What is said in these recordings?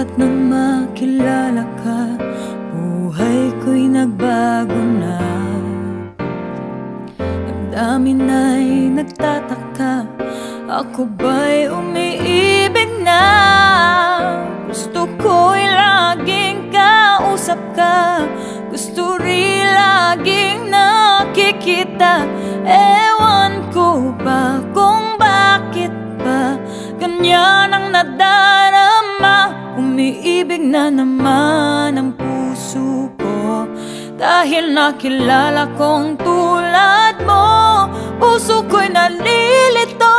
At nang makilala ka, buhay ko'y nagbago na. Damdamin ay nagtataka, ako ba'y umiibig na? Gusto ko'y laging kausap ka, gusto rin laging nakikita. Ewan ko ba kung bakit ba ganyan ang nadarama. Umiibig na naman ang puso ko, dahil nakilala kong tulad mo. Puso ko'y nalilito,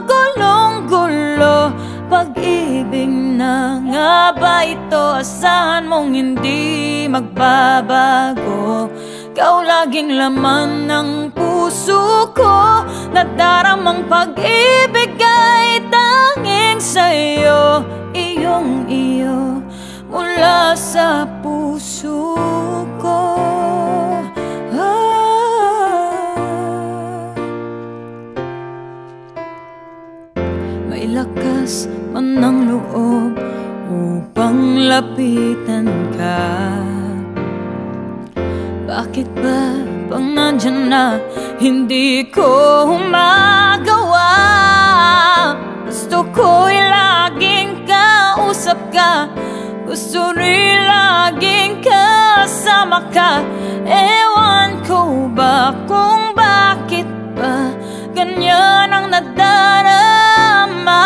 gulong-gulo. Pag-ibig na nga ba ito? Asahan mong hindi magbabago. Ikaw laging laman ng puso ko, nadaramang pag-ibig ay tanging sa'yo. Iyong iyo mula sa puso ko. May lakas man ng loob upang lapitan ka. Bakit ba pag nandyan na hindi ko magawa? Gusto ko'y laging kausap ka, gusto rin laging kasama ka. Ewan ko ba kung bakit ba ganyan ang nadarama.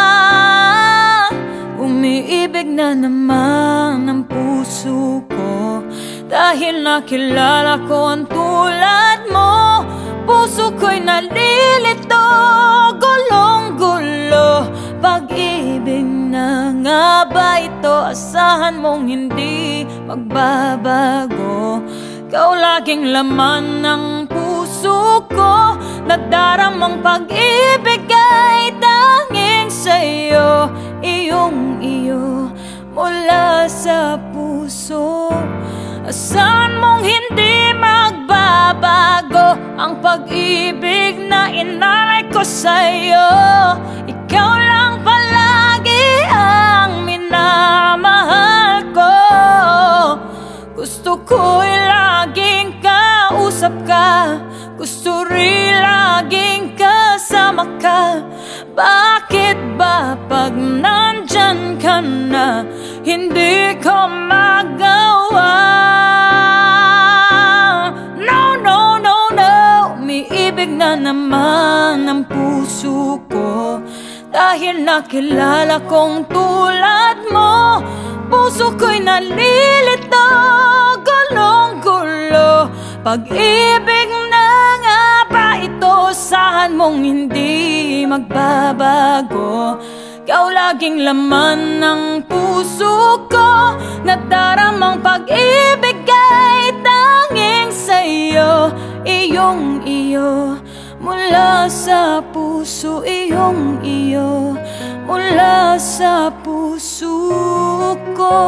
Umiibig na naman ang puso ko, dahil nakilala ko ang tulad mo. Puso ko'y nalilito, gulong-gulo. Pag-ibig na nga ba ito? Asahan mong hindi magbabago. Ikaw laging laman ng puso ko, nadaramang pag-ibig ay tanging sa'yo. Iyong iyo mula sa puso. Asahan mong hindi magbabago ang pag-ibig na inalay ko sa'yo. Ikaw lang palagi ang minamahal ko. Gusto ko'y laging kausap ka, gusto rin laging kasama ka. Bakit ba pag nandyan ka na hindi ko magawa? No, no, no, no. Umiibig na naman ang puso ko, dahil nakilala kong tulad mo. Puso ko'y nalilito, gulong-gulo. Pag-ibig na nga ba ito? Asahan mong hindi magbabago. Ikaw laging laman ng puso ko, nadaramang pag-ibig ay tanging sa'yo. Iyong iyo mula sa puso. Iyong iyo mula sa puso ko.